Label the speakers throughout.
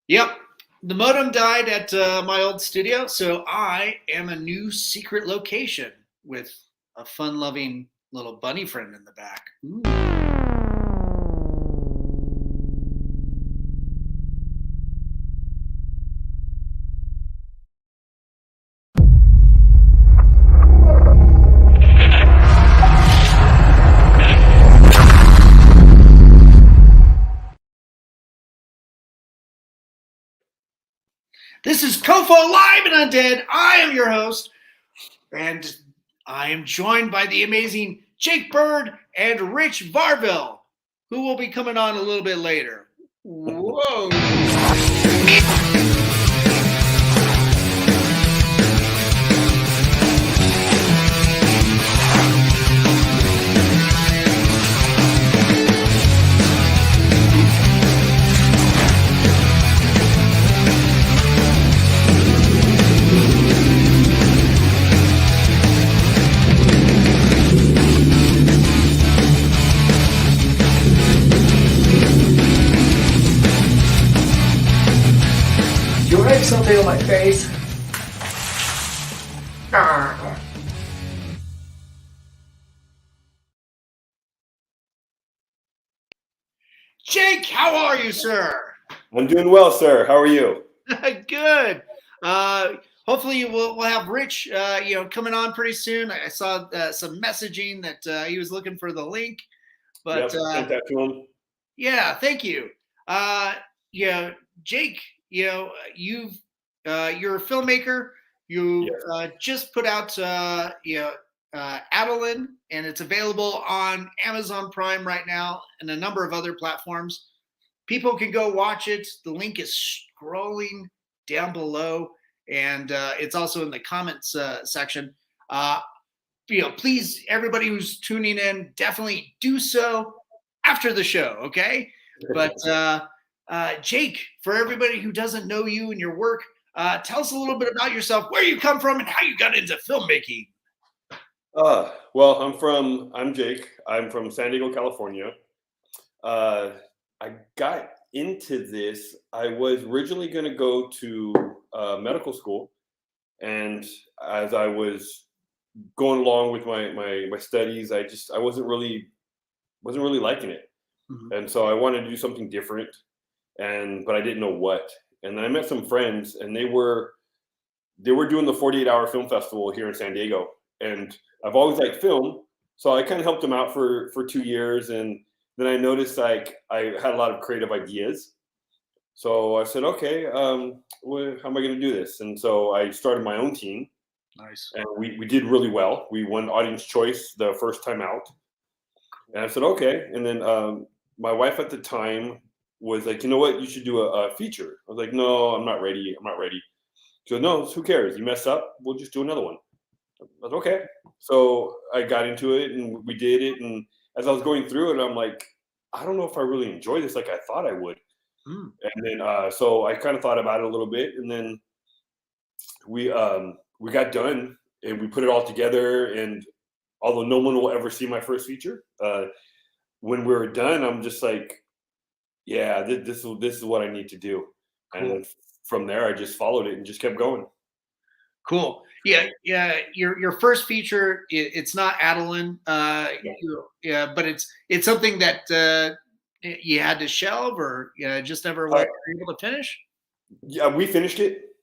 Speaker 1: Yep. The modem died at my old studio, so I am a new secret location with a fun-loving little bunny friend in the back. Ooh. This is COFOH Live Undead. I am your host, and I am joined by the amazing Jake Byrd and Rich Varville, who will be coming on a little bit later. Whoa.
Speaker 2: You write something on my face.
Speaker 1: Jake, how are you, sir?
Speaker 3: I'm doing well, sir. How are you?
Speaker 1: Good. Hopefully we'll have Rich, coming on pretty soon. I saw some messaging that he was looking for the link, but
Speaker 3: Sent that to him.
Speaker 1: yeah, thank you. Jake, you're a filmmaker. You just put out Adalynn, and it's available on Amazon Prime right now and a number of other platforms. People can go watch it. The link is scrolling down below, and it's also in the comments section. Please, everybody who's tuning in, definitely do so after the show, okay? But Jake, for everybody who doesn't know you and your work, tell us a little bit about yourself, where you come from, and how you got into filmmaking.
Speaker 3: Well, I'm Jake. I'm from San Diego, California. I got into this. I was originally going to go to medical school, and as I was going along with my studies, I wasn't really liking it, and so I wanted to do something different, but I didn't know what. And then I met some friends, and they were doing the 48-hour film festival here in San Diego, and I've always liked film, so I kind of helped them out for 2 years, and then I noticed like I had a lot of creative ideas. So I said, okay, how am I going to do this? And so I started my own team.
Speaker 1: Nice.
Speaker 3: And we did really well. We won Audience Choice the first time out. And I said, okay. And then my wife at the time was like, you know what, you should do a feature. I was like, no, I'm not ready. She goes, no, who cares? You mess up, we'll just do another one. I was okay. So I got into it and we did it. And as I was going through it, I'm like, I don't know if I really enjoy this like I thought I would. And then so I kind of thought about it a little bit, and then we got done and we put it all together. And although no one will ever see my first feature, when we were done, I'm just like, yeah, this is what I need to do. Cool. And from there, I just followed it and just kept going.
Speaker 1: Cool. Yeah. Your first feature, it's not Adalynn, but it's something that you had to shelve, or just never were able to finish.
Speaker 3: Yeah, we finished it,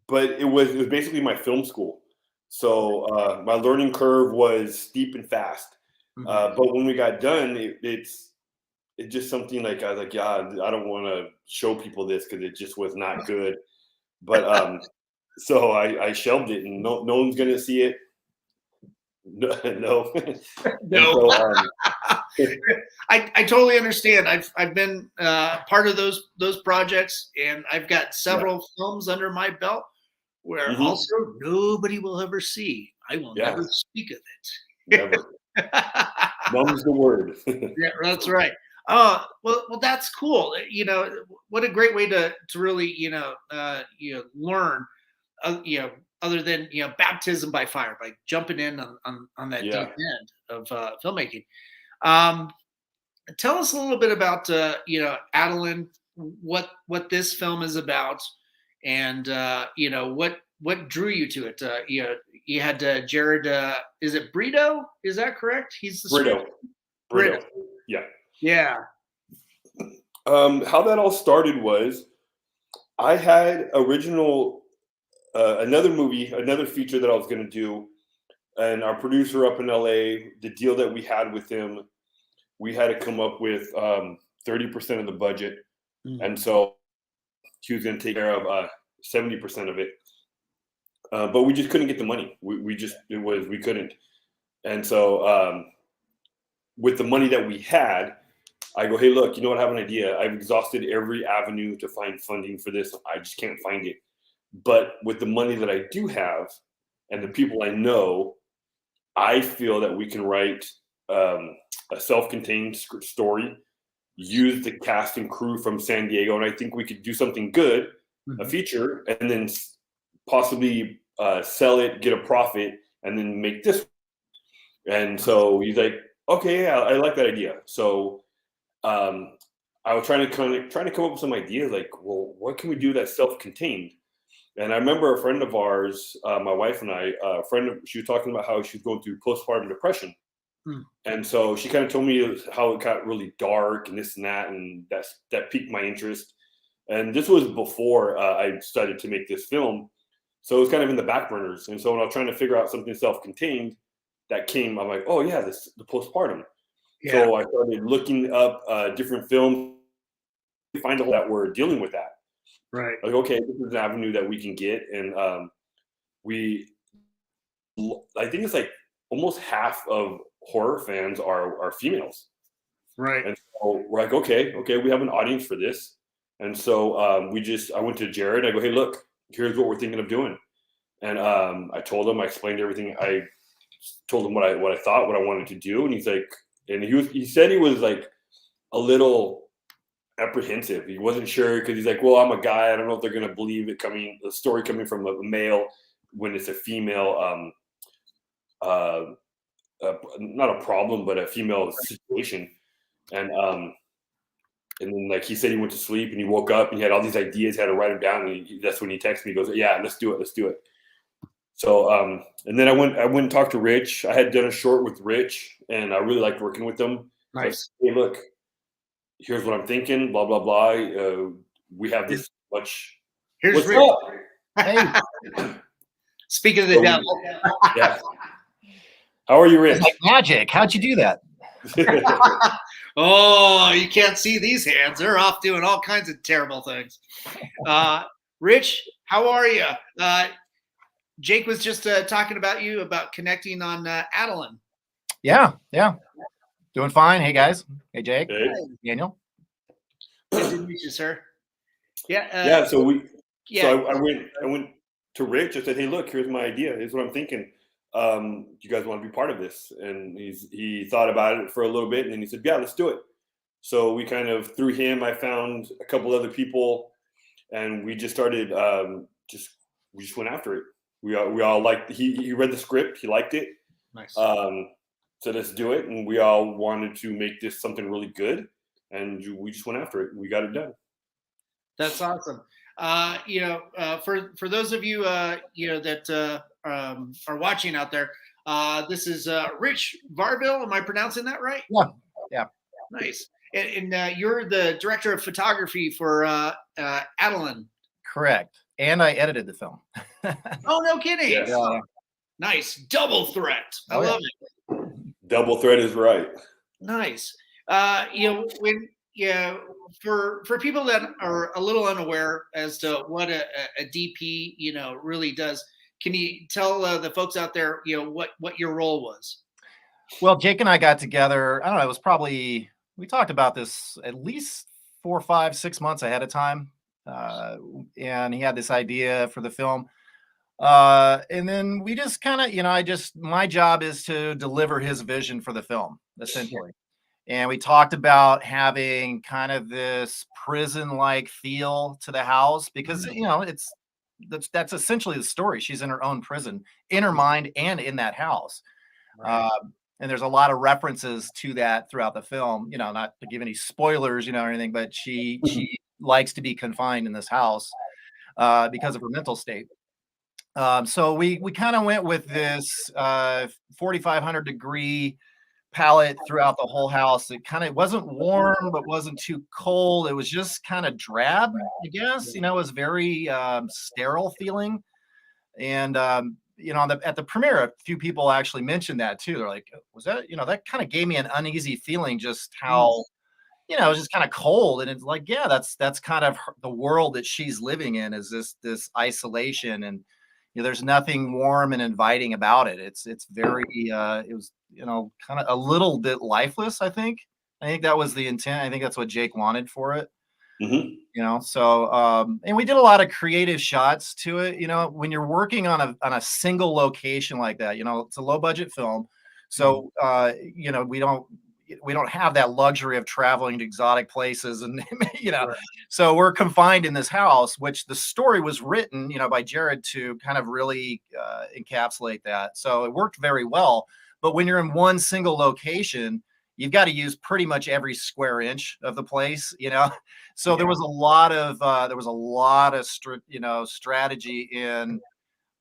Speaker 3: but it was basically my film school, so my learning curve was steep and fast. But when we got done, it's just something like I was like, yeah, I don't want to show people this because it just was not good. But so I shelved it, and no one's gonna see it. No.
Speaker 1: No. So, I totally understand. I've been part of those projects, and I've got several films under my belt where also nobody will ever see. I will never speak of it.
Speaker 3: Never. Mum's the word.
Speaker 1: Yeah, that's right. Well, that's cool. What a great way to really learn. Other than baptism by fire, by jumping in on that deep end of filmmaking. Tell us a little bit about Adalynn. what this film is about, and what drew you to it. You had Jared. Is it Brito? Is that correct? He's the
Speaker 3: Brito. Yeah.
Speaker 1: Yeah.
Speaker 3: How that all started was I had another feature that I was going to do, and our producer up in LA, the deal that we had with him, we had to come up with 30% of the budget, and so he was going to take care of 70% of it. But we just couldn't get the money. We couldn't, and so with the money that we had, I go, hey, look, you know what? I have an idea. I've exhausted every avenue to find funding for this. I just can't find it. But with the money that I do have and the people I know, I feel that we can write a self-contained story, use the cast and crew from San Diego, and I think we could do something good, a feature, and then possibly sell it, get a profit, and then make this. And so he's like, okay, yeah, I like that idea. So I was trying to come up with some ideas, like, well, what can we do that's self-contained? And I remember a friend of ours, my wife and I, she was talking about how she was going through postpartum depression. And so she kind of told me how it got really dark and this and that, and that piqued my interest. And this was before I started to make this film. So it was kind of in the back burners. And so when I was trying to figure out something self-contained that came, I'm like, oh yeah, the postpartum. Yeah. So I started looking up different films to find out that were dealing with that.
Speaker 1: Right.
Speaker 3: Like, okay, this is an avenue that we can get. And I think it's like almost half of horror fans are females.
Speaker 1: Right.
Speaker 3: And so we're like, okay, we have an audience for this. And so I went to Jared. I go, hey, look, here's what we're thinking of doing. And I told him, I explained everything. I told him what I thought, what I wanted to do. And he's like, and he said he was like a little apprehensive. He wasn't sure because he's like, well, I'm a guy. I don't know if they're going to believe the story coming from a male when it's a female, not a problem, but a female situation. And then like he said, he went to sleep and he woke up and he had all these ideas, had to write them down. And that's when he texted me. He goes, yeah, let's do it. So, and then I went and talked to Rich. I had done a short with Rich and I really liked working with them.
Speaker 1: Nice.
Speaker 3: So, hey, look, here's what I'm thinking, blah, blah, blah. We have this much.
Speaker 1: Here's
Speaker 3: What's
Speaker 1: Rich.
Speaker 3: up?
Speaker 1: Hey. Speaking of the devil.
Speaker 3: Yeah. How are you, Rich?
Speaker 2: It's like magic. How'd you do that?
Speaker 1: Oh, you can't see these hands. They're off doing all kinds of terrible things. Rich, how are you? Jake was just talking about you, about connecting on Adalynn.
Speaker 2: Yeah. Doing fine. Hey, guys. Hey, Jake.
Speaker 3: Hey.
Speaker 2: Daniel.
Speaker 1: Good to meet you, sir.
Speaker 3: Yeah. So I went to Rich. I said, hey, look, here's my idea. Here's what I'm thinking. You guys want to be part of this? And he thought about it for a little bit and then he said, yeah, let's do it. So we kind of, through him, I found a couple other people and we just started, we just went after it. We all liked, he read the script, he liked it.
Speaker 1: Nice.
Speaker 3: So let's do it. And we all wanted to make this something really good. And we just went after it. We got it done.
Speaker 1: That's awesome. For those of you, that are watching out there, this is Rich Varville. Am I pronouncing that right?
Speaker 2: Yeah.
Speaker 1: Nice. And you're the director of photography for Adalynn.
Speaker 2: Correct. And I edited the film.
Speaker 1: Oh, no kidding.
Speaker 3: Yes.
Speaker 1: Nice. Double threat. I love it.
Speaker 3: Double threat is right.
Speaker 1: Nice. For people that are a little unaware as to what a DP, really does, can you tell the folks out there, what your role was?
Speaker 2: Well, Jake and I got together. I don't know. It was probably, we talked about this at least 4, 5, 6 months ahead of time. And he had this idea for the film. And then we just kind of, my job is to deliver his vision for the film, essentially. And we talked about having kind of this prison-like feel to the house because, that's essentially the story. She's in her own prison, in her mind and in that house. Right. And there's a lot of references to that throughout the film, not to give any spoilers, or anything, but she likes to be confined in this house because of her mental state. So we kind of went with this 4,500 degree palette throughout the whole house. It kind of wasn't warm, but wasn't too cold. It was just kind of drab, I guess. It was very sterile feeling. And at the premiere, a few people actually mentioned that too. They're like, "Was that?" That kind of gave me an uneasy feeling. Just how it was just kind of cold, and it's like, yeah, that's kind of the world that she's living in, is this isolation, and there's nothing warm and inviting about it. It's very it was kind of a little bit lifeless. I think that was the intent. I think that's what Jake wanted for it. So and we did a lot of creative shots to it. When you're working on a single location like that, it's a low budget film, so we don't have that luxury of traveling to exotic places, and
Speaker 1: Right.
Speaker 2: so we're confined in this house, which the story was written by Jared to kind of really encapsulate that. So it worked very well. But when you're in one single location, you've got to use pretty much every square inch of the place. So there was a lot of strategy in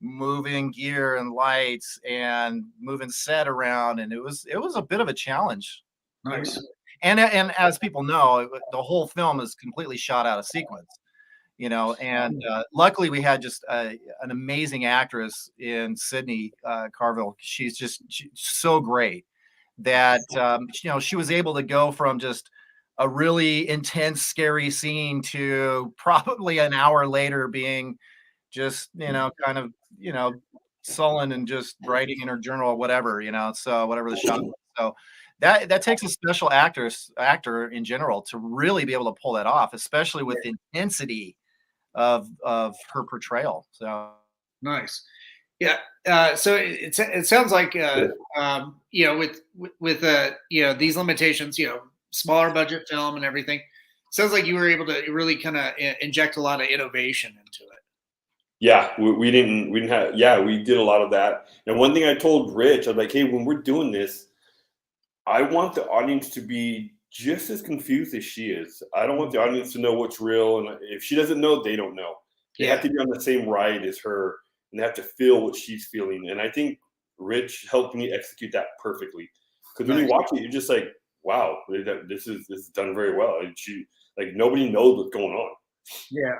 Speaker 2: moving gear and lights and moving set around, and it was a bit of a challenge.
Speaker 1: Nice.
Speaker 2: And as people know, the whole film is completely shot out of sequence. And luckily we had just an amazing actress in Sydney Carville. She's so great that she was able to go from just a really intense, scary scene to probably an hour later being just kind of sullen and just writing in her journal or whatever, so whatever the shot was. So that takes a special actor in general to really be able to pull that off, especially with the intensity of her portrayal. So
Speaker 1: nice. Yeah. So it sounds like with these limitations, smaller budget film and everything, it sounds like you were able to really kind of inject a lot of innovation into it.
Speaker 3: Yeah, we didn't have, yeah, we did a lot of that. And one thing I told Rich, I was like, hey, when we're doing this, I want the audience to be just as confused as she is. I don't want the audience to know what's real. And if she doesn't know, they don't know. They have to be on the same ride as her, and they have to feel what she's feeling. And I think Rich helped me execute that perfectly. Because when you watch it, you're just like, wow, this is done very well. And nobody knows what's going on.
Speaker 1: Yeah.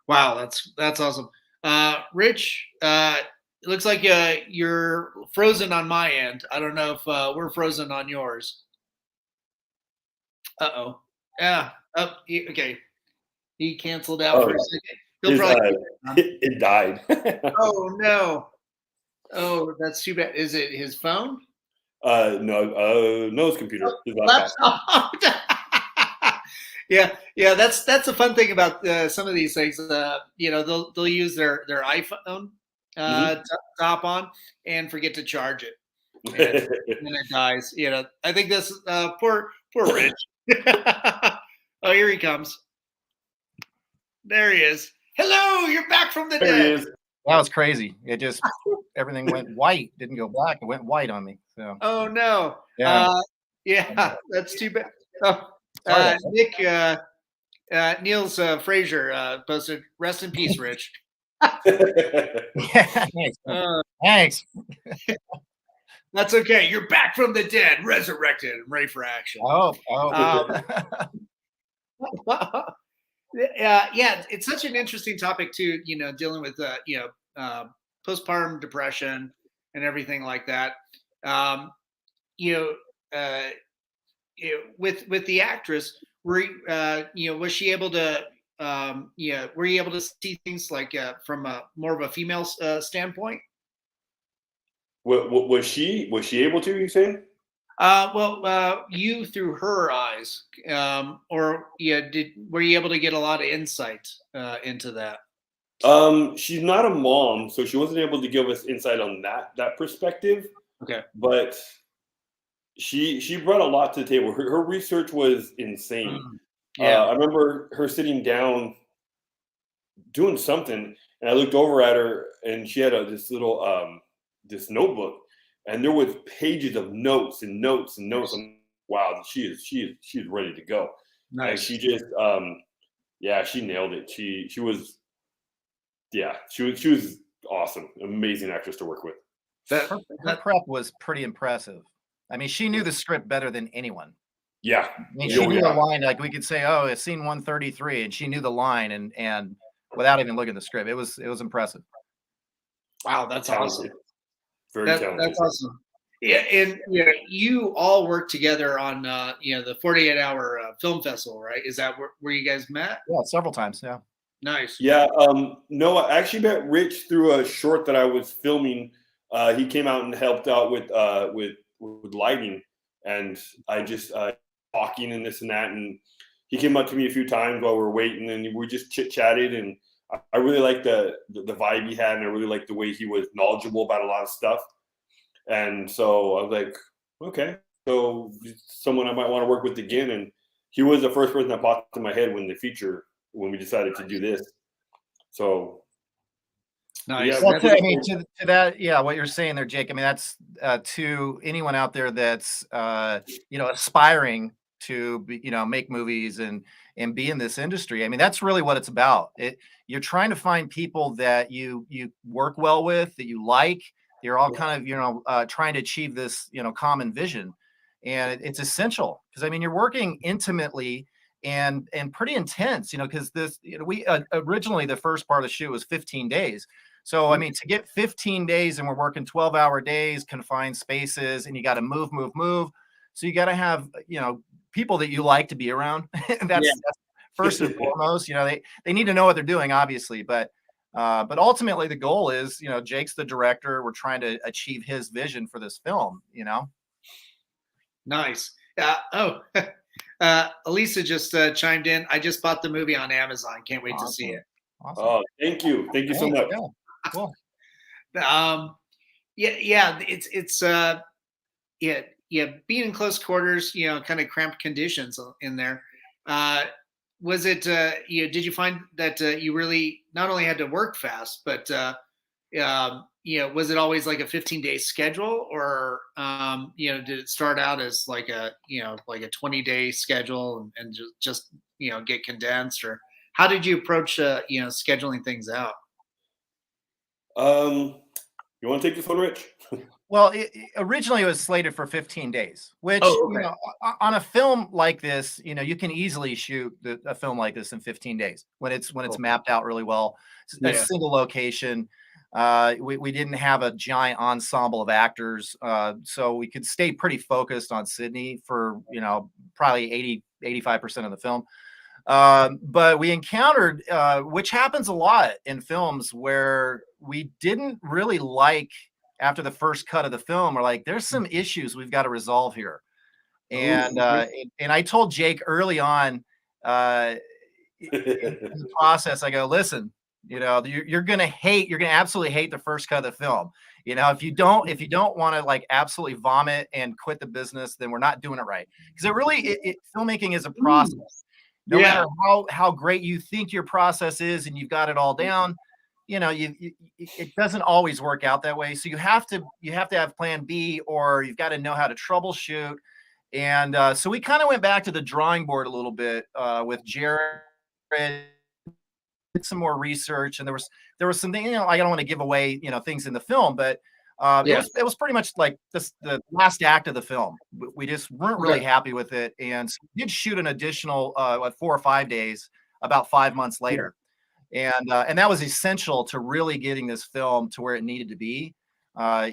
Speaker 1: Wow, that's awesome. Rich, it looks like you're frozen on my end. I don't know if we're frozen on yours. Uh-oh. Yeah. Oh, okay. He canceled out for a second. He'll probably
Speaker 3: it died.
Speaker 1: Oh no. Oh, that's too bad. Is it his phone?
Speaker 3: No, his computer. His
Speaker 1: laptop. Yeah. That's the fun thing about some of these things. They'll use their iPhone to hop on and forget to charge it, and it dies. I think this poor Rich. Oh, here he comes. There he is. Hello, you're back from the dead.
Speaker 2: That was crazy. It just everything went white, didn't go black. It went white on me. So.
Speaker 1: Oh no. Yeah, that's too bad. Oh, Nick Niels Frazier posted, "Rest in peace, Rich."
Speaker 2: Thanks. Thanks.
Speaker 1: That's okay. You're back from the dead, resurrected, and ready for action. Yeah, it's such an interesting topic too. Dealing with postpartum depression and everything like that. With the actress, was she able to? Were you able to see things like from more of a female standpoint?
Speaker 3: Was she able to? You saying?
Speaker 1: You through her eyes, were you able to get a lot of insight into that?
Speaker 3: She's not a mom, so she wasn't able to give us insight on that perspective.
Speaker 1: Okay,
Speaker 3: but she brought a lot to the table. Her research was insane. I remember her sitting down doing something, and I looked over at her, and she had this little this notebook, and there was pages of notes and notes and notes. And wow, she is ready to go.
Speaker 1: Nice.
Speaker 3: And she just Yeah, she nailed it. She was she was awesome. Amazing actress to work with.
Speaker 2: Her prep was pretty impressive. I mean, she knew the script better than anyone.
Speaker 3: Yeah.
Speaker 2: I mean, she knew a line, like we could say, oh, it's scene 133, and she knew the line and without even looking at the script. It was impressive.
Speaker 1: Wow, that's awesome.
Speaker 3: Very talented.
Speaker 1: That's awesome. Yeah, and you all worked together on the 48-hour film festival, right? Is that where you guys met?
Speaker 2: Yeah, several times. Yeah.
Speaker 1: Nice.
Speaker 3: Yeah. No, I actually met Rich through a short that I was filming. He came out and helped out with lighting, and I just talking and this and that, and he came up to me a few times while we were waiting, and we just chit chatted, and I really liked the vibe he had, and I really liked the way he was knowledgeable about a lot of stuff. And so I was like, okay, so someone I might want to work with again. And he was the first person that popped in my head when we decided to do this. So
Speaker 1: nice.
Speaker 3: Yeah,
Speaker 2: well, I mean, to that, yeah, what you're saying there, Jake. I mean, that's to anyone out there that's aspiring to be, make movies and be in this industry. I mean, that's really what it's about. You're trying to find people that you work well with, that you like. You're all kind of, trying to achieve this, common vision. And it's essential because, I mean, you're working intimately and pretty intense, because this, we originally, the first part of the shoot was 15 days. So, I mean, to get 15 days and we're working 12-hour days, confined spaces, and you got to move. So you got to have, people that you like to be around. that's first and foremost. They need to know what they're doing, obviously, but ultimately the goal is, Jake's the director. We're trying to achieve his vision for this film,
Speaker 1: Nice. Elisa just chimed in. I just bought the movie on Amazon. Can't wait to see it.
Speaker 2: Awesome.
Speaker 3: Oh, thank you so much.
Speaker 2: Yeah. Cool.
Speaker 1: It's being in close quarters, kind of cramped conditions in there. Was it did you find that you really not only had to work fast, but was it always like a 15-day schedule, or did it start out as like a 20-day schedule and just get condensed, or how did you approach scheduling things out?
Speaker 3: You want to take this one, Rich?
Speaker 2: Well, originally it was slated for 15 days, which, on a film like this, you can easily shoot a film like this in 15 days when it's mapped out really well. It's a single location. We didn't have a giant ensemble of actors, so we could stay pretty focused on Sydney for, probably 85% of the film. But we encountered, which happens a lot in films, where we didn't really like, after the first cut of the film, we're like, there's some issues we've got to resolve here. And I told Jake early on in the process, I go, listen, you're going to absolutely hate the first cut of the film. If you don't want to like absolutely vomit and quit the business, then we're not doing it right. Because filmmaking is a process. No matter how great you think your process is and you've got it all down, it doesn't always work out that way. So you have to have plan B, or you've got to know how to troubleshoot. And so we kind of went back to the drawing board a little bit with Jared, did some more research, and there was something, I don't want to give away, things in the film, but it was pretty much like the last act of the film. We just weren't really happy with it. And so we did shoot an additional 4 or 5 days about 5 months later. And that was essential to really getting this film to where it needed to be, a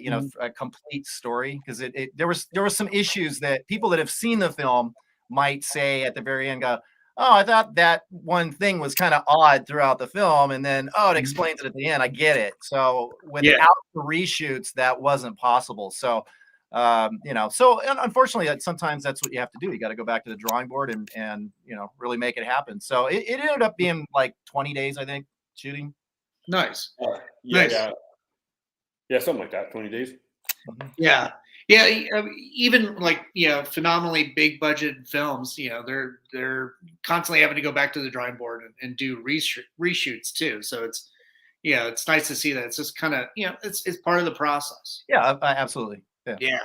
Speaker 2: complete story. Because there was some issues that people that have seen the film might say at the very end, go, oh, I thought that one thing was kind of odd throughout the film, and then it explains it at the end. I get it. So without the reshoots, that wasn't possible. So so unfortunately, sometimes that's what you have to do. You got to go back to the drawing board and really make it happen. So it ended up being like 20 days, I think, shooting.
Speaker 1: Nice.
Speaker 3: Nice. Yeah, something like that. 20 days.
Speaker 1: Yeah. Even like phenomenally big budget films, they're constantly having to go back to the drawing board and do reshoots too. So it's nice to see that. It's just kind of it's part of the process.
Speaker 2: Yeah, absolutely.
Speaker 1: Yeah.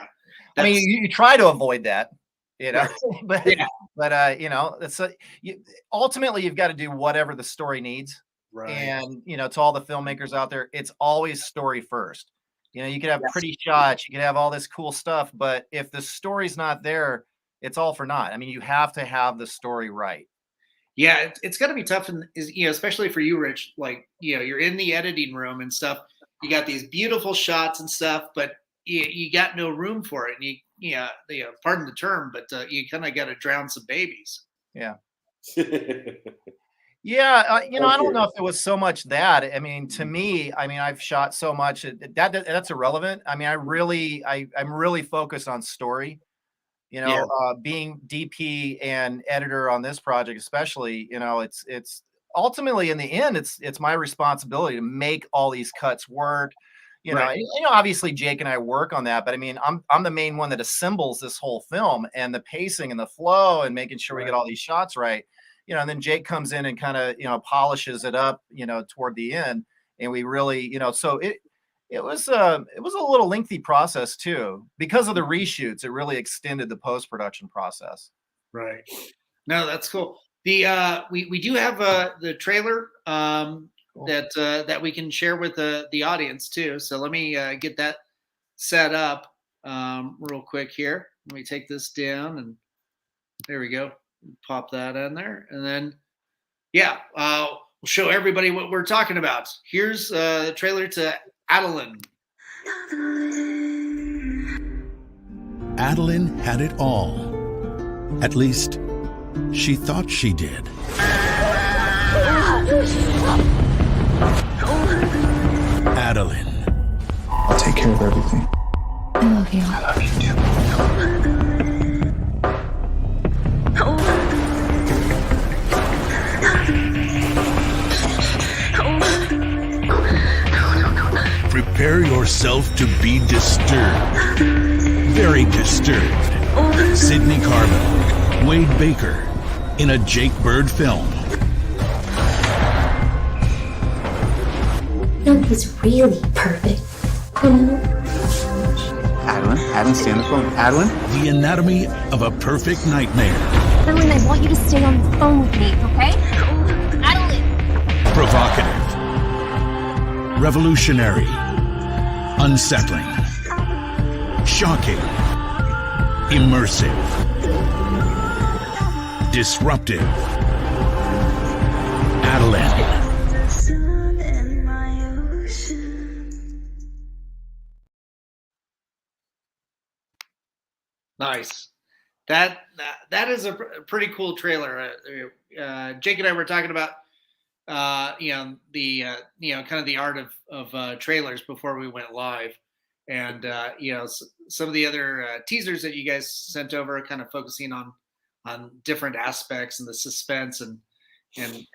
Speaker 2: I mean, you try to avoid that. you know,
Speaker 1: Right.
Speaker 2: but,
Speaker 1: Yeah.
Speaker 2: you know, ultimately you've got to do whatever the story needs.
Speaker 1: Right.
Speaker 2: And, you know, to all the filmmakers out there, it's always story first. You know, you could have
Speaker 1: Yes.
Speaker 2: pretty shots, you could have all this cool stuff, but if the story's not there, it's all for naught. I mean, you have to have the story right.
Speaker 1: Yeah, it's got to be tough, and especially for you, Rich. Like, you're in the editing room and stuff. You got these beautiful shots and stuff, but you got no room for it. And pardon the term, but you kind of got to drown some babies.
Speaker 2: Yeah. Yeah, you know, I don't
Speaker 3: Okay.
Speaker 2: know if it was so much that. I mean, to me, I mean, I've shot so much that's irrelevant. I mean, I'm really focused on story. You
Speaker 1: Yeah.
Speaker 2: know, being DP and editor on this project, especially, you know, it's ultimately in the end, it's my responsibility to make all these cuts work. You know,
Speaker 1: Right.
Speaker 2: and, you know, obviously Jake and I work on that, but I mean, I'm the main one that assembles this whole film and the pacing and the flow and making sure we get all these shots right. You know, and then Jake comes in and kind of, you know, polishes it up, you know, toward the end, and we really, you know, so it was a little lengthy process too because of the reshoots. It really extended the post production process.
Speaker 1: Right. No, that's cool. The we do have the trailer
Speaker 2: Cool.
Speaker 1: that we can share with the audience too. So let me get that set up real quick here. Let me take this down, and there we go. Pop that in there, and then we'll show everybody what we're talking about. Here's the trailer to Adalynn.
Speaker 4: Adalynn had it all. At least, she thought she did. Adalynn.
Speaker 5: I'll take care of everything.
Speaker 6: I love you.
Speaker 5: I love you too.
Speaker 4: Prepare yourself to be disturbed. Very disturbed. Sidney Carbell, Wade Baker, in a Jake Byrd film.
Speaker 6: No, he's really perfect. You know?
Speaker 5: Adalynn, stay on the phone. Adalynn?
Speaker 4: The Anatomy of a Perfect Nightmare.
Speaker 7: Adalynn, I want you to stay on the phone with me, okay? Adalynn!
Speaker 4: Provocative. Revolutionary. Unsettling. Shocking. Immersive. Disruptive. Adalynn.
Speaker 1: Nice. That is a pretty cool trailer. Jake and I were talking about the kind of the art of trailers before we went live, and some of the other teasers that you guys sent over, kind of focusing on different aspects and the suspense and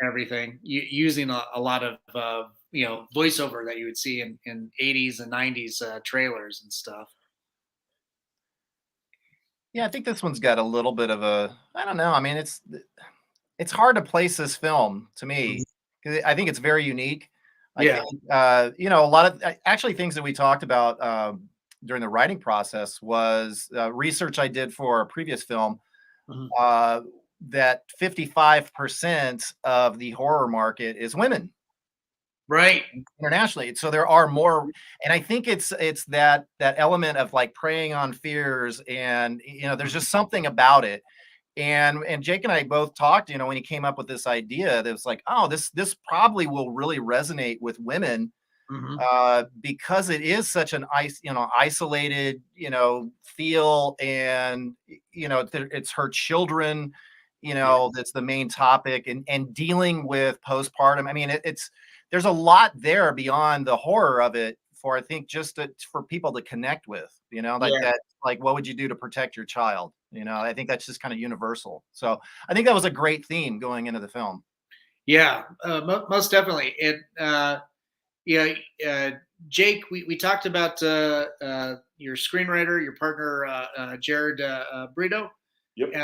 Speaker 1: everything, using a lot of voiceover that you would see in 80s and 90s trailers and stuff.
Speaker 2: Yeah, I think this one's got a little bit of I don't know. I mean, it's hard to place this film to me because I think it's very unique. I think, a lot of actually things that we talked about during the writing process was research I did for a previous film that 55% of the horror market is women.
Speaker 1: Right.
Speaker 2: Internationally. So there are more, and I think it's that element of like preying on fears, and there's just something about it. And Jake and I both talked, when he came up with this idea, that was like, oh, this probably will really resonate with women because it is such an isolated, feel, and it's her children, that's the main topic, and dealing with postpartum. I mean, there's a lot there beyond the horror of it for, I think, just for people to connect with, that, like, what would you do to protect your child? I think that's just kind of universal. So I think that was a great theme going into the film.
Speaker 1: Yeah, most definitely. Jake, we talked about your screenwriter, your partner, Jared Brito.
Speaker 3: Yep.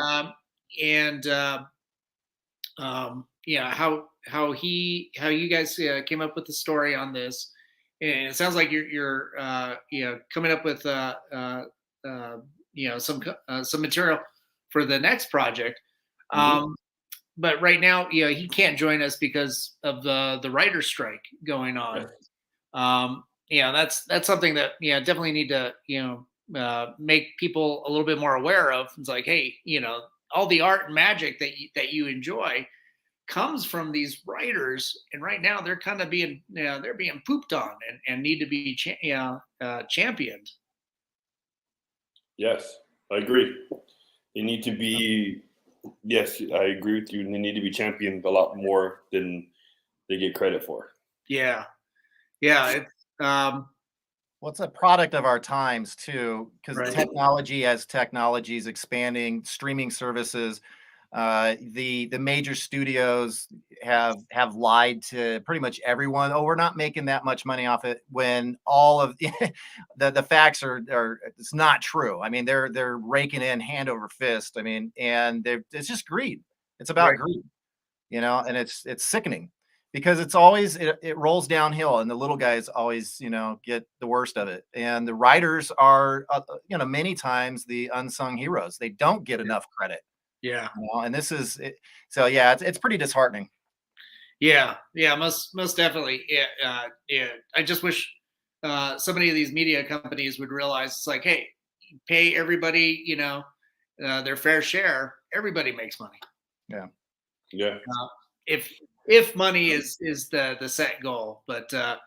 Speaker 1: How you guys came up with the story on this, and it sounds like you're coming up with some material for the next project.
Speaker 3: Mhm.
Speaker 1: But right now, he can't join us because of the writer's strike going on.
Speaker 3: Yes.
Speaker 1: That's something that definitely need to make people a little bit more aware of. It's like, hey, all the art and magic that you enjoy comes from these writers, and right now they're kind of being they're being pooped on and need to be championed.
Speaker 3: Yes, I agree. They need to be. Yes, I agree with you. They need to be championed a lot more than they get credit for.
Speaker 1: Yeah, yeah. It's
Speaker 2: Well, it's a product of our times too, because
Speaker 1: right.
Speaker 2: technology, as technology is expanding, streaming services, the major studios have lied to pretty much everyone. Oh, we're not making that much money off it, when all of the facts are it's not true. I mean, they're raking in hand over fist. I mean, and it's just greed. It's about
Speaker 1: Right.
Speaker 2: greed, and it's sickening, because it's always it rolls downhill, and the little guys always get the worst of it, and the writers are many times the unsung heroes. They don't get enough credit,
Speaker 1: Yeah.
Speaker 2: and this is it. So yeah, it's pretty disheartening.
Speaker 1: Yeah, most definitely. Yeah. I just wish so many of these media companies would realize it's like, hey, pay everybody, their fair share. Everybody makes money.
Speaker 2: Yeah.
Speaker 3: Yeah.
Speaker 1: If money is the set goal, but at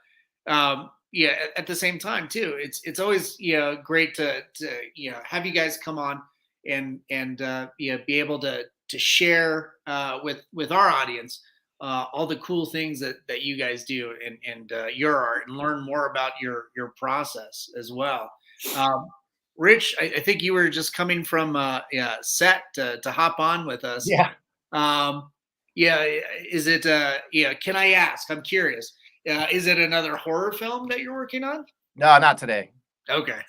Speaker 1: the same time too, it's always great to have you guys come on and be able to share with our audience all the cool things that you guys do and your art, and learn more about your process as well. Rich, I think you were just coming from set to hop on with us.
Speaker 2: Yeah.
Speaker 1: Is it can I ask, I'm curious, is it another horror film that you're working on?
Speaker 2: No, not today.
Speaker 1: Okay.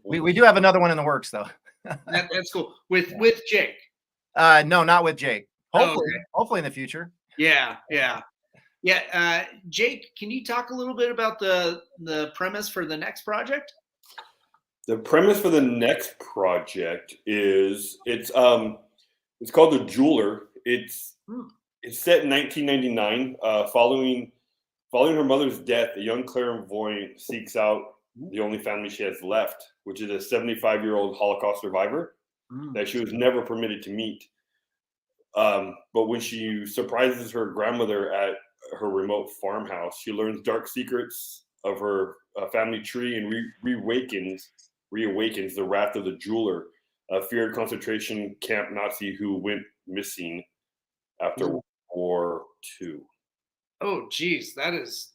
Speaker 2: We do have another one in the works though.
Speaker 1: That's cool. With Jake.
Speaker 2: No, not with Jake. Hopefully,
Speaker 1: Okay.
Speaker 2: hopefully in the future.
Speaker 1: Yeah. Jake, can you talk a little bit about the premise for the next project?
Speaker 3: The premise for the next project is it's called The Jeweler. It's set in 1999, following her mother's death. A young clairvoyant seeks out the only family she has left, which is a 75-year-old Holocaust survivor that she was never permitted to meet. But when she surprises her grandmother at her remote farmhouse, she learns dark secrets of her family tree and reawakens the wrath of the jeweler, a feared concentration camp Nazi who went missing after World War II.
Speaker 1: Oh, geez, that is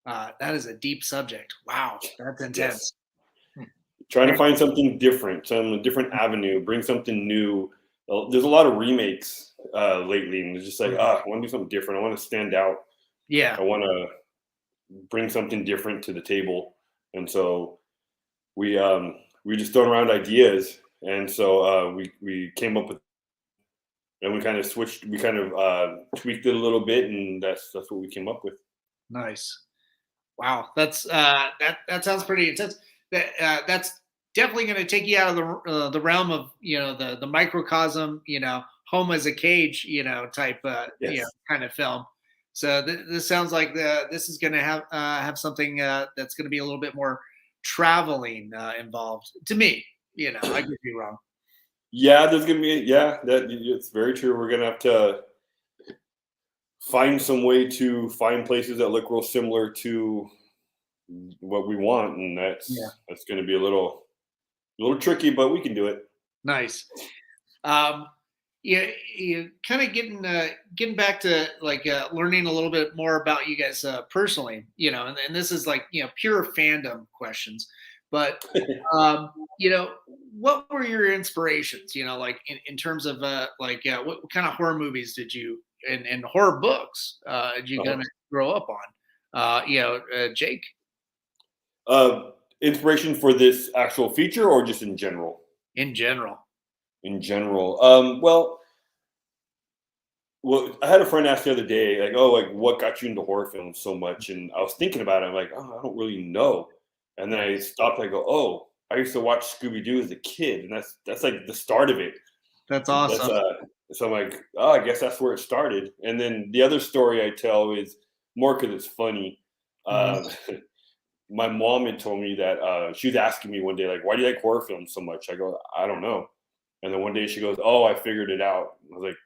Speaker 1: a deep subject. Wow, that's intense.
Speaker 3: Yes. Trying to find something different, some different avenue, bring something new. There's a lot of remakes lately, and it's just like, I want to do something different. I want to stand out.
Speaker 1: Yeah.
Speaker 3: I want to bring something different to the table, and so we just throwing around ideas, and so we came up with, and we kind of switched, we kind of tweaked it a little bit, and that's what we came up with.
Speaker 1: Nice. Wow, that's that sounds pretty intense. That's definitely going to take you out of the realm of the microcosm, home as a cage, type kind of film. So this sounds like this is going to have something that's going to be a little bit more traveling involved. To me, I could be wrong.
Speaker 3: Yeah, there's gonna be it's very true. We're gonna have to find some way to find places that look real similar to what we want, and that's going to be a little tricky, but we can do it.
Speaker 1: Nice. You kind of getting back to like learning a little bit more about you guys personally, and this is like pure fandom questions, but what were your inspirations? Like in terms of what kind of horror movies did you and horror books did you kind of grow up on? Jake.
Speaker 3: Inspiration for this actual feature, or just in general?
Speaker 1: In general.
Speaker 3: In general. Well, I had a friend ask the other day, like, what got you into horror films so much? And I was thinking about it. I'm like, I don't really know. And then I stopped. I go, I used to watch Scooby Doo as a kid, and that's like the start of it.
Speaker 1: That's
Speaker 3: That's
Speaker 1: awesome.
Speaker 3: so I'm like, oh, I guess that's where it started. And then the other story I tell is more because it's funny.
Speaker 1: Mhm.
Speaker 3: My mom had told me that she was asking me one day, like, why do you like horror films so much? I go, I don't know. And then one day she goes, oh, I figured it out. I was like,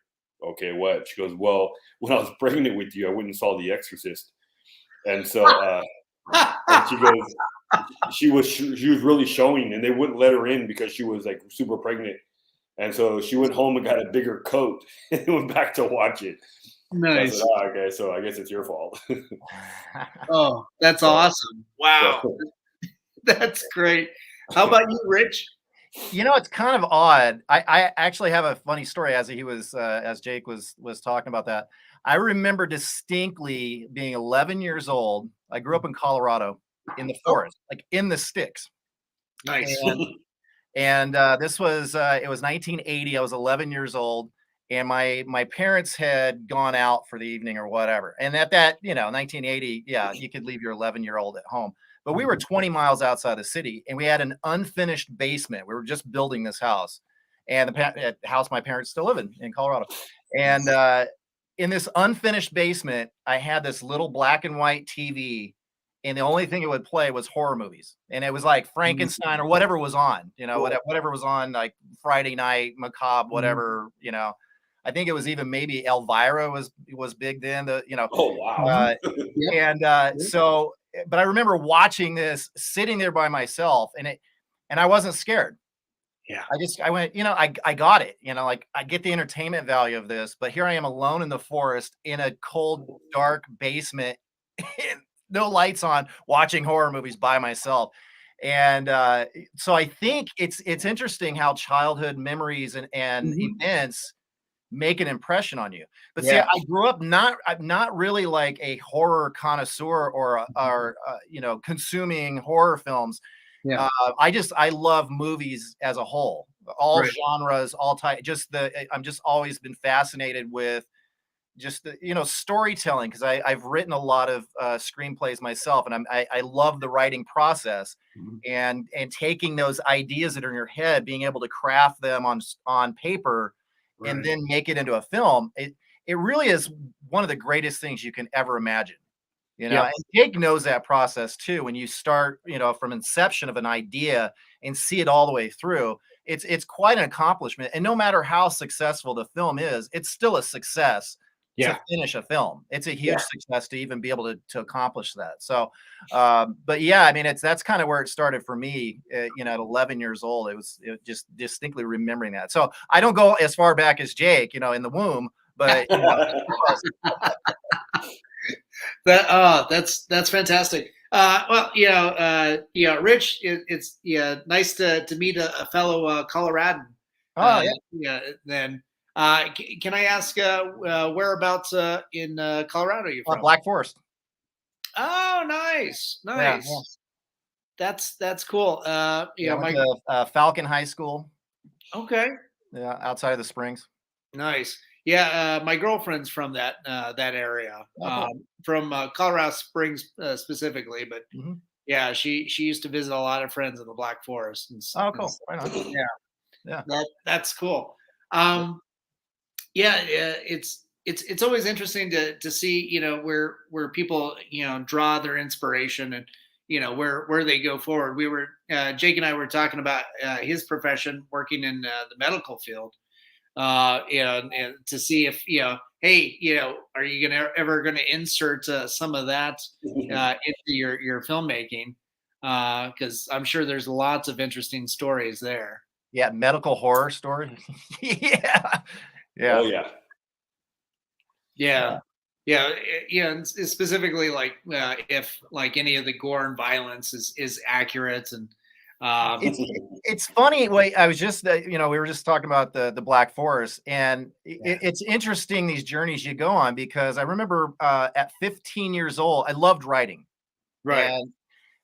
Speaker 3: okay, what? She goes, well, when I was pregnant with you, I went and saw The Exorcist. And so, and she goes, she was really showing, and they wouldn't let her in because she was like super pregnant. And so she went home and got a bigger coat and went back to watch it.
Speaker 1: Nice.
Speaker 3: So I said, oh, okay, so I guess it's your fault.
Speaker 1: Oh, that's awesome. Wow. That's great. How about you, Rich?
Speaker 2: You know, it's kind of odd. I actually have a funny story as as Jake was talking about that. I remember distinctly being 11 years old. I grew up in Colorado in the forest, like in the sticks.
Speaker 1: Nice.
Speaker 2: And this was it was 1980. I was 11 years old, and my parents had gone out for the evening or whatever. And at that, 1980, yeah, you could leave your 11-year-old at home. But we were 20 miles outside the city, and we had an unfinished basement. We were just building this house, and the house my parents still live in Colorado. And in this unfinished basement, I had this little black and white TV, and the only thing it would play was horror movies. And it was like Frankenstein or whatever was on, whatever was on, like Friday Night, Macabre, whatever, I think it was even maybe Elvira was big then.
Speaker 3: Oh wow!
Speaker 2: So, but I remember watching this, sitting there by myself, and I wasn't scared.
Speaker 1: Yeah,
Speaker 2: I went, I got it. Like I get the entertainment value of this, but here I am alone in the forest in a cold, dark basement, no lights on, watching horror movies by myself. And so I think it's interesting how childhood memories and events make an impression on you. But see, I grew up not really like a horror connoisseur or consuming horror films.
Speaker 1: Yeah.
Speaker 2: I love movies as a whole, all genres, all type. I'm just always been fascinated with just the storytelling, because I've written a lot of screenplays myself, and I love the writing process and taking those ideas that are in your head, being able to craft them on paper. And then make it into a film. It really is one of the greatest things you can ever imagine. And Jake knows that process too. When you start, from inception of an idea and see it all the way through, it's quite an accomplishment. And no matter how successful the film is, it's still a success to finish a film. It's a huge success to even be able to accomplish that. So, but yeah, I mean, that's kind of where it started for me. At 11 years old, it just distinctly remembering that. So I don't go as far back as Jake, in the womb, but
Speaker 1: that's fantastic. Well, Rich, it's nice to meet a fellow Coloradan.
Speaker 2: Oh
Speaker 1: yeah. Then. Can I ask whereabouts in Colorado you're from?
Speaker 2: Black Forest.
Speaker 1: Oh, nice. Yeah. That's cool.
Speaker 2: Went to Falcon High School.
Speaker 1: Okay.
Speaker 2: Yeah, outside of the Springs.
Speaker 1: Nice. Yeah, my girlfriend's from that area, from Colorado Springs specifically. But yeah, she used to visit a lot of friends in the Black Forest.
Speaker 2: Cool. Right on.
Speaker 1: Yeah. That's cool. It's always interesting to see, where people, draw their inspiration and, where they go forward. We were, Jake and I were talking about his profession, working in the medical field, and to see if, hey, are you ever going to insert some of that into your filmmaking? Because I'm sure there's lots of interesting stories there.
Speaker 2: Yeah, medical horror story. Yeah.
Speaker 3: Oh yeah.
Speaker 1: And specifically like if like any of the gore and violence is accurate, and
Speaker 2: it's funny. Wait, I was just we were just talking about the Black Forest, and it's interesting these journeys you go on, because I remember at 15 years old I loved writing, but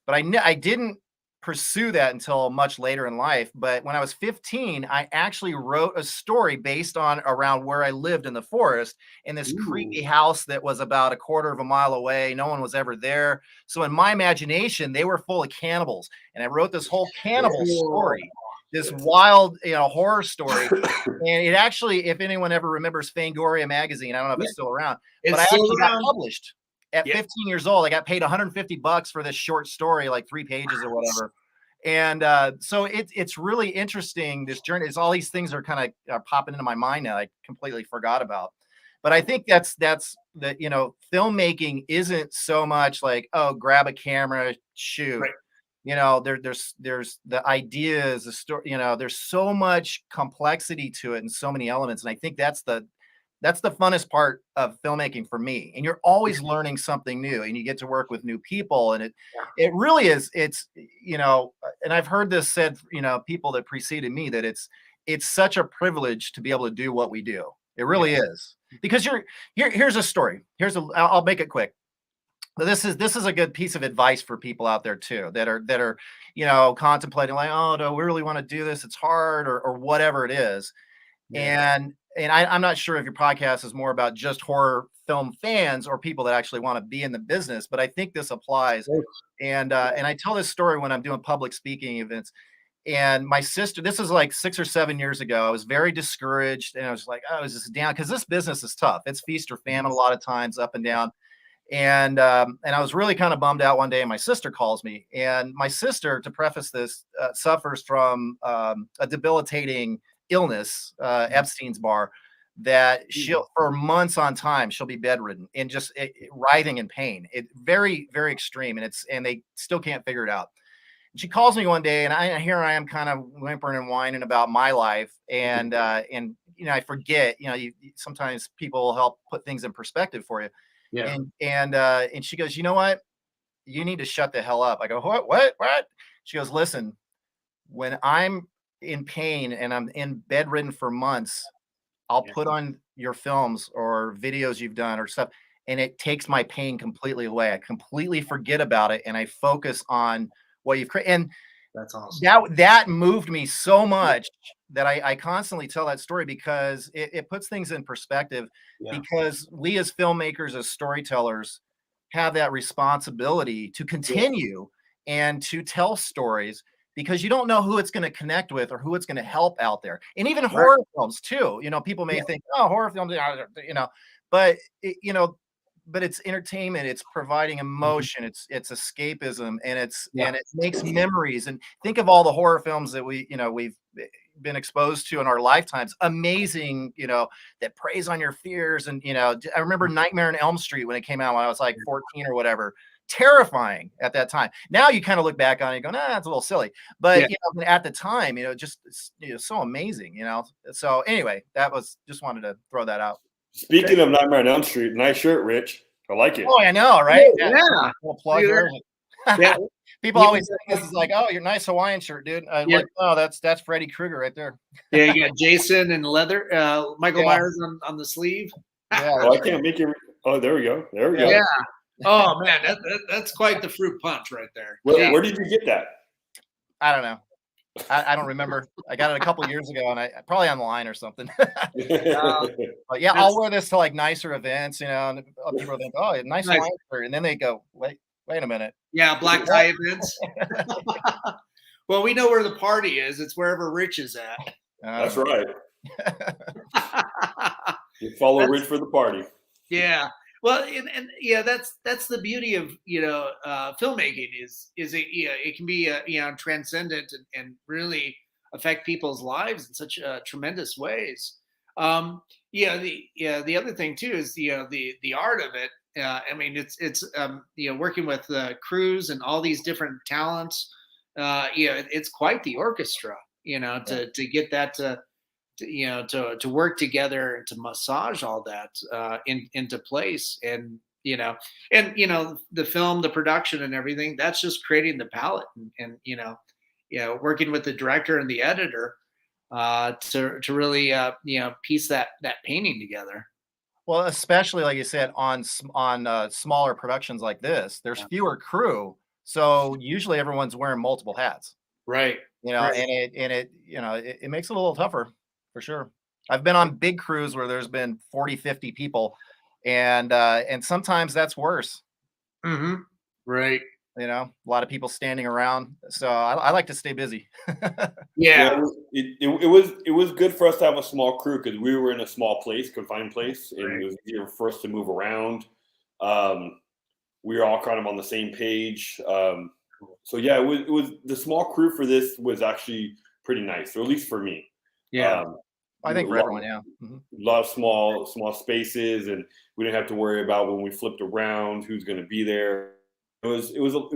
Speaker 2: I didn't pursue that until much later in life. But when I was 15, I actually wrote a story based on around where I lived in the forest, in this creepy house that was about a quarter of a mile away. No one was ever there. So in my imagination, they were full of cannibals. And I wrote this whole cannibal story, this wild, horror story. And it actually, if anyone ever remembers Fangoria magazine, I don't know if it's still around, but I actually got published. At 15 years old, I got paid $150 for this short story, like 3 pages or whatever. And so it's really interesting, this journey. It's all these things are kind of popping into my mind now I completely forgot about. But I think that's that, filmmaking isn't so much like, oh, grab a camera, shoot. Right. There's the ideas, the story, there's so much complexity to it and so many elements. And I think that's the funnest part of filmmaking for me. And you're always learning something new, and you get to work with new people. And it really is, and I've heard this said, people that preceded me, that it's such a privilege to be able to do what we do. It really is, because here's a story. I'll make it quick. But this is a good piece of advice for people out there too, that are, contemplating like, oh, do we really want to do this? It's hard, or whatever it is. Yeah. And I'm not sure if your podcast is more about just horror film fans or people that actually want to be in the business, but I think this applies. And I tell this story when I'm doing public speaking events. And my sister, this is like 6 or 7 years ago, I was very discouraged, and I was like, I was just down, because this business is tough. It's feast or famine a lot of times, up and down. And I was really kind of bummed out one day, and my sister calls me. And my sister, to preface this, suffers from a debilitating illness, Epstein's bar, that she'll, for months on time, she'll be bedridden and just writhing in pain. It very, very extreme, and they still can't figure it out. And she calls me one day, and here I am, kind of whimpering and whining about my life, and I forget. Sometimes people help put things in perspective for you. Yeah. And she goes, you know what? You need to shut the hell up. I go, what? She goes, listen, when I'm in pain and I'm in bedridden for months, I'll put on your films or videos you've done or stuff, and it takes my pain completely away. I completely forget about it, and I focus on what you've created. And that's awesome. That moved me so much that I constantly tell that story, because it puts things in perspective. Because we as filmmakers, as storytellers, have that responsibility to continue and to tell stories, because you don't know who it's going to connect with or who it's going to help out there. And even horror films too, people may think, oh, horror films, but it's entertainment, it's providing emotion, it's escapism, and and it makes memories. And think of all the horror films that we've been exposed to in our lifetimes. Amazing, that preys on your fears. And I remember Nightmare on Elm Street when it came out when I was like 14 or whatever. Terrifying at that time. Now you kind of look back on it and go, nah, it's a little silly. But at the time, just so amazing, So anyway, just wanted to throw that out.
Speaker 3: Speaking of Nightmare on Elm Street, nice shirt, Rich. I like it.
Speaker 2: Oh, I know, right?
Speaker 1: Yeah.
Speaker 2: We'll plug here. People always think this is like, oh, your nice Hawaiian shirt, dude. Like, oh, that's Freddy Krueger right there.
Speaker 1: Yeah, you got Jason and leather, Michael Myers on the sleeve.
Speaker 3: Yeah, I can't make it. Oh, there we go. There we go.
Speaker 1: Yeah. Oh man, that's quite the fruit punch right there.
Speaker 3: Where did you get that?
Speaker 2: I don't know. I don't remember. I got it a couple years ago, and I probably online or something. But yeah, I'll wear this to like nicer events, and people think, oh, nice Hawaiian shirt, and then they go, wait a minute.
Speaker 1: Yeah, black tie events. Well, we know where the party is. It's wherever Rich is at.
Speaker 3: That's right. You follow Rich for the party.
Speaker 1: Yeah. Well, and that's the beauty of filmmaking is it can be transcendent and really affect people's lives in such tremendous ways. The other thing too is the art of it. I mean, it's working with crews and all these different talents. It's quite the orchestra. To get that to work together and to massage all that into place, and the film, the production and everything, that's just creating the palette and working with the director and the editor to really piece that painting together.
Speaker 2: Well, especially like you said, on smaller productions like this, there's fewer crew, So usually everyone's wearing multiple hats,
Speaker 1: Right.
Speaker 2: and it makes it a little tougher for sure. I've been on big crews where there's been 40, 50 people, and sometimes that's worse.
Speaker 1: Mm-hmm. Right.
Speaker 2: A lot of people standing around. So I like to stay busy.
Speaker 1: Yeah.
Speaker 3: It was good for us to have a small crew because we were in a small place, confined place, and it was easier for us to move around. We were all kind of on the same page. So yeah, it was the small crew for this was actually pretty nice, or at least for me.
Speaker 1: Yeah.
Speaker 2: I think for everyone, yeah.
Speaker 3: A lot of small spaces, and we didn't have to worry about when we flipped around who's going to be there. It was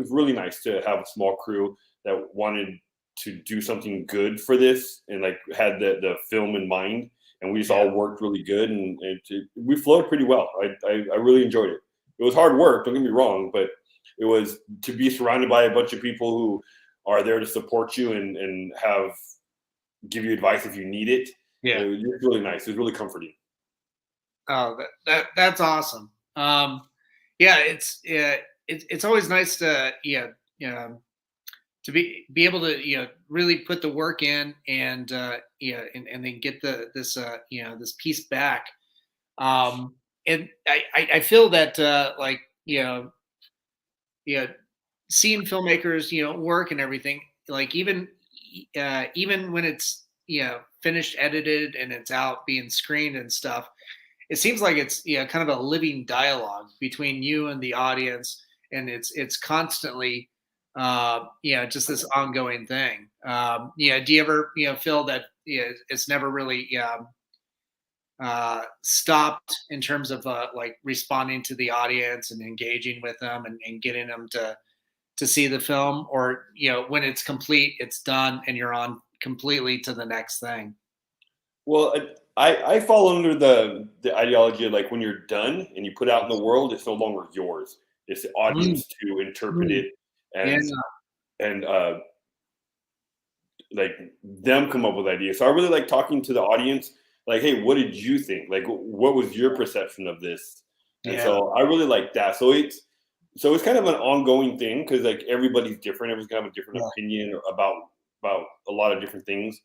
Speaker 3: really nice to have a small crew that wanted to do something good for this and like had the film in mind, and we just all worked really good, and we flowed pretty well. I really enjoyed it. It was hard work, don't get me wrong, but it was to be surrounded by a bunch of people who are there to support you and give you advice if you need it.
Speaker 1: Yeah.
Speaker 3: It was really nice. It was really comforting.
Speaker 1: Oh, that's awesome. Yeah, it's always nice to to be able to really put the work in and then get this piece back. And I feel that seeing filmmakers work and everything, like even when it's finished, edited, and it's out being screened and stuff, it seems like it's kind of a living dialogue between you and the audience, and it's constantly just this ongoing thing. Do you ever feel that it's never really stopped in terms of like responding to the audience and engaging with them and getting them to see the film, or when it's complete, it's done, and you're on completely to the next thing?
Speaker 3: Well, I fall under the ideology of like when you're done and you put out in the world, it's no longer yours. It's the audience to interpret it and like them come up with ideas. So I really like talking to the audience. Like, hey, what did you think? Like, what was your perception of this? And so I really like that. So it's kind of an ongoing thing because like everybody's different. Everyone's gonna have a different opinion about a lot of different things.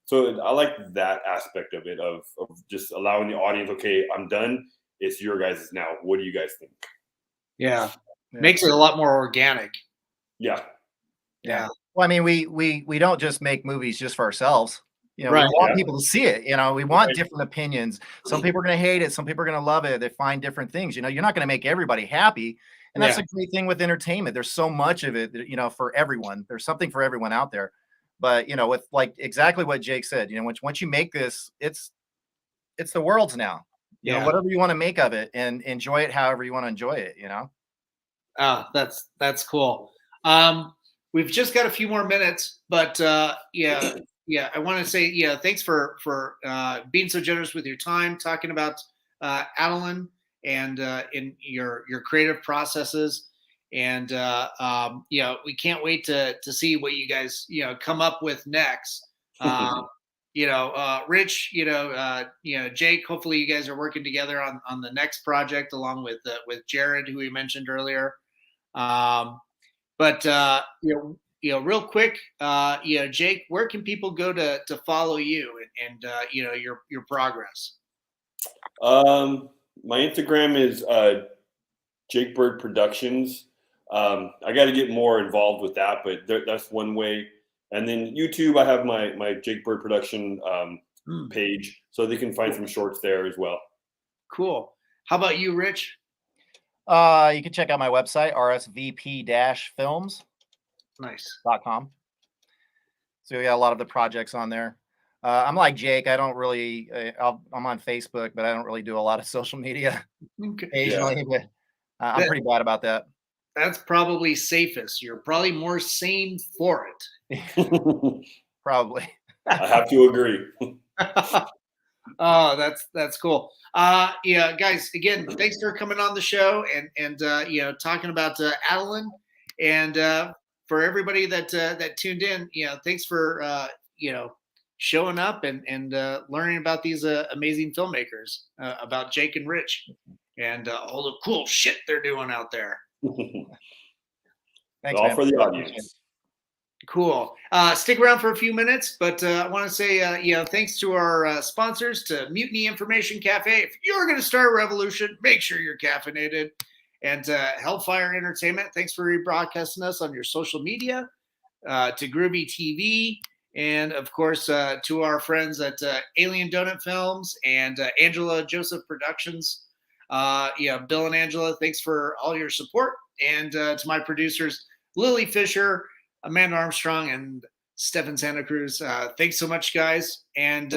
Speaker 3: So I like that aspect of it, of just allowing the audience, okay, I'm done. It's your guys' now. What do you guys think?
Speaker 1: Yeah. Makes it a lot more organic.
Speaker 3: Yeah.
Speaker 2: Well, I mean, we don't just make movies just for ourselves.
Speaker 1: Right.
Speaker 2: We want people to see it. We want different opinions. Some people are going to hate it. Some people are going to love it. They find different things. You're not going to make everybody happy. And that's a great thing with entertainment. There's so much of it, for everyone. There's something for everyone out there. But, with like exactly what Jake said, once you make this, it's the world's now. Whatever you want to make of it and enjoy it however you want to enjoy it,
Speaker 1: Oh, that's cool. We've just got a few more minutes, but I want to say thanks for being so generous with your time, talking about Adalynn and in your creative processes, and we can't wait to see what you guys come up with next. Rich, Jake, hopefully you guys are working together on the next project along with Jared, who we mentioned earlier. But real quick, Jake, where can people go to follow you and your progress?
Speaker 3: My Instagram is Jake Byrd Productions. I got to get more involved with that, but that's one way. And then YouTube, I have my Jake Byrd Production page, so they can find some shorts there as well.
Speaker 1: Cool. How about you, Rich?
Speaker 2: You can check out my website, rsvp-films.com.
Speaker 1: Nice.
Speaker 2: So we got a lot of the projects on there. I'm like Jake. I don't really, I'm on Facebook, but I don't really do a lot of social media occasionally. But I'm pretty bad about that.
Speaker 1: That's probably safest. You're probably more sane for it.
Speaker 2: Probably.
Speaker 3: I have to agree.
Speaker 1: Oh, that's cool. Guys, again, thanks for coming on the show and talking about Adalynn, and for everybody that tuned in, thanks for showing up and learning about these amazing filmmakers, about Jake and Rich, and all the cool shit they're doing out there.
Speaker 2: Thanks,
Speaker 3: all
Speaker 2: man.
Speaker 3: for the audience.
Speaker 1: Cool. Stick around for a few minutes, but I want to say, thanks to our sponsors, to Mutiny Information Cafe. If you're going to start a revolution, make sure you're caffeinated. And Hellfire Entertainment, thanks for rebroadcasting us on your social media. To Groovy TV, and of course to our friends at Alien Donut Films and Angela Joseph Productions. Bill and Angela, thanks for all your support. And to my producers, Lily Fisher, Amanda Armstrong, and Stefan Santa Cruz. Thanks so much, guys. And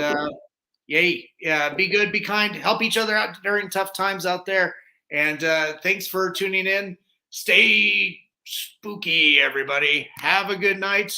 Speaker 1: be good, be kind, help each other out during tough times out there. And thanks for tuning in. Stay spooky, everybody. Have a good night.